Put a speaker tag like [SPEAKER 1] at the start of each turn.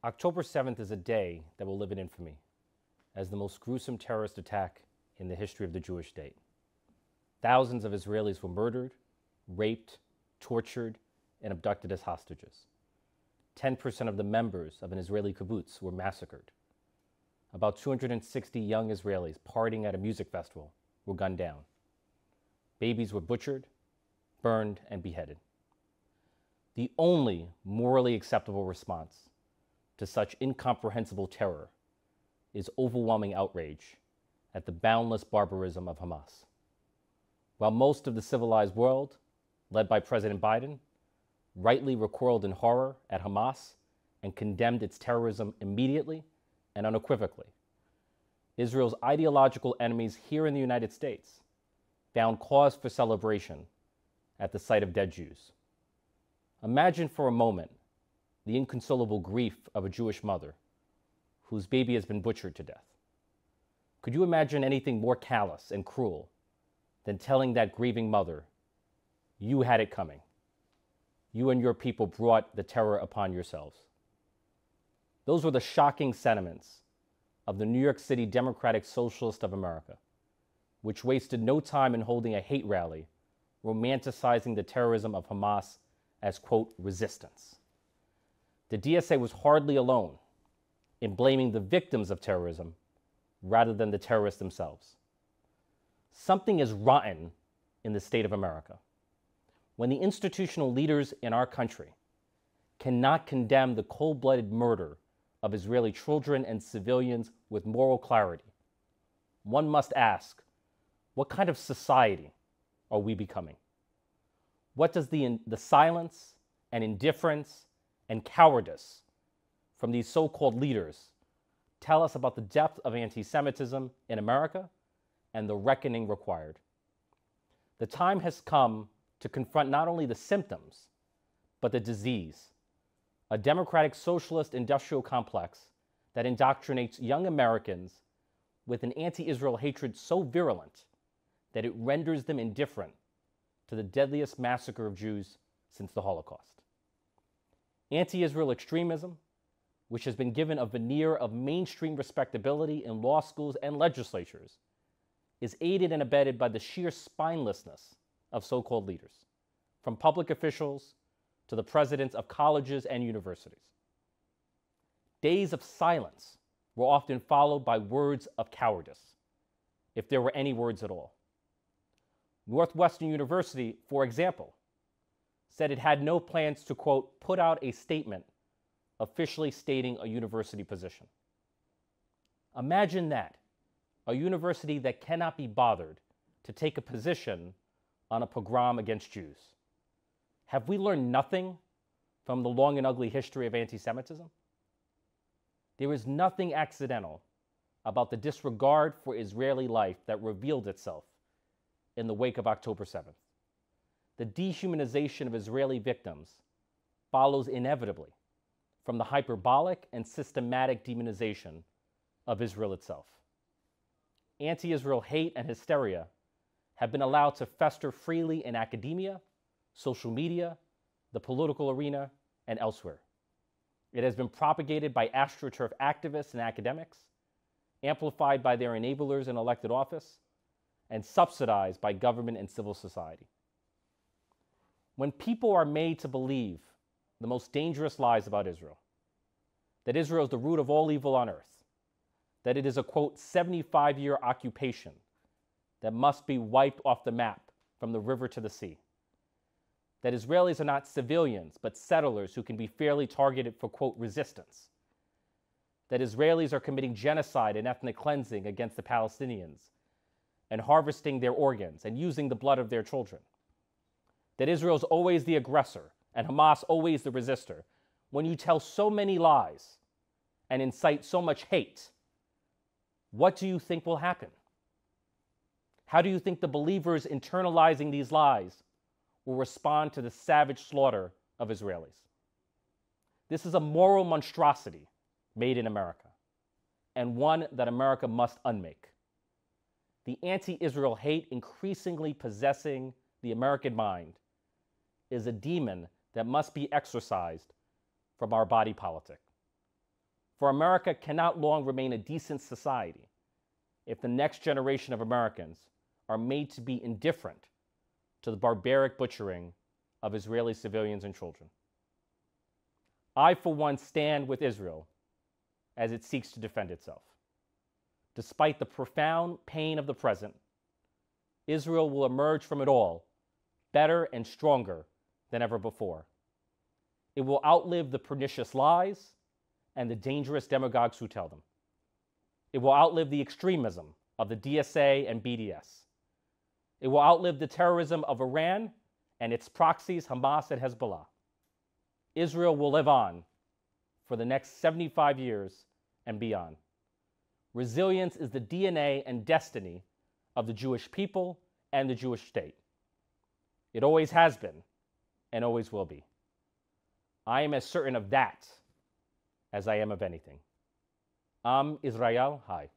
[SPEAKER 1] October 7th is a day that will live in infamy as the most gruesome terrorist attack in the history of the Jewish state. Thousands of Israelis were murdered, raped, tortured, and abducted as hostages. 10% of the members of an Israeli kibbutz were massacred. About 260 young Israelis partying at a music festival were gunned down. Babies were butchered, burned, and beheaded. The only morally acceptable response to such incomprehensible terror is overwhelming outrage at the boundless barbarism of Hamas. While most of the civilized world, led by President Biden, rightly recoiled in horror at Hamas and condemned its terrorism immediately and unequivocally, Israel's ideological enemies here in the United States found cause for celebration at the sight of dead Jews. Imagine for a moment the inconsolable grief of a Jewish mother whose baby has been butchered to death. Could you imagine anything more callous and cruel than telling that grieving mother, you had it coming. You and your people brought the terror upon yourselves. Those were the shocking sentiments of the New York City Democratic Socialist of America, which wasted no time in holding a hate rally, romanticizing the terrorism of Hamas as, quote, resistance. The DSA was hardly alone in blaming the victims of terrorism rather than the terrorists themselves. Something is rotten in the state of America when the institutional leaders in our country cannot condemn the cold-blooded murder of Israeli children and civilians with moral clarity. One must ask, what kind of society are we becoming? What does the silence and indifference and cowardice from these so-called leaders tell us about the depth of anti-Semitism in America and the reckoning required? The time has come to confront not only the symptoms, but the disease, a democratic socialist industrial complex that indoctrinates young Americans with an anti-Israel hatred so virulent that it renders them indifferent to the deadliest massacre of Jews since the Holocaust. Anti-Israel extremism, which has been given a veneer of mainstream respectability in law schools and legislatures, is aided and abetted by the sheer spinelessness of so-called leaders, from public officials to the presidents of colleges and universities. Days of silence were often followed by words of cowardice, if there were any words at all. Northwestern University, for example, said it had no plans to, quote, put out a statement officially stating a university position. Imagine that, a university that cannot be bothered to take a position on a pogrom against Jews. Have we learned nothing from the long and ugly history of anti-Semitism? There is nothing accidental about the disregard for Israeli life that revealed itself in the wake of October 7th. The dehumanization of Israeli victims follows inevitably from the hyperbolic and systematic demonization of Israel itself. Anti-Israel hate and hysteria have been allowed to fester freely in academia, social media, the political arena, and elsewhere. It has been propagated by AstroTurf activists and academics, amplified by their enablers in elected office, and subsidized by government and civil society. When people are made to believe the most dangerous lies about Israel, that Israel is the root of all evil on earth, that it is a, quote, 75-year occupation that must be wiped off the map from the river to the sea, that Israelis are not civilians but settlers who can be fairly targeted for, quote, resistance, that Israelis are committing genocide and ethnic cleansing against the Palestinians and harvesting their organs and using the blood of their children, that Israel is always the aggressor and Hamas always the resistor. When you tell so many lies and incite so much hate, what do you think will happen? How do you think the believers internalizing these lies will respond to the savage slaughter of Israelis? This is a moral monstrosity made in America, and one that America must unmake. The anti-Israel hate increasingly possessing the American mind is a demon that must be exorcised from our body politic. For America cannot long remain a decent society if the next generation of Americans are made to be indifferent to the barbaric butchering of Israeli civilians and children. I, for one, stand with Israel as it seeks to defend itself. Despite the profound pain of the present, Israel will emerge from it all better and stronger than ever before. It will outlive the pernicious lies and the dangerous demagogues who tell them. It will outlive the extremism of the DSA and BDS. It will outlive the terrorism of Iran and its proxies, Hamas and Hezbollah. Israel will live on for the next 75 years and beyond. Resilience is the DNA and destiny of the Jewish people and the Jewish state. It always has been and always will be. I am as certain of that as I am of anything. Am Israel Hai.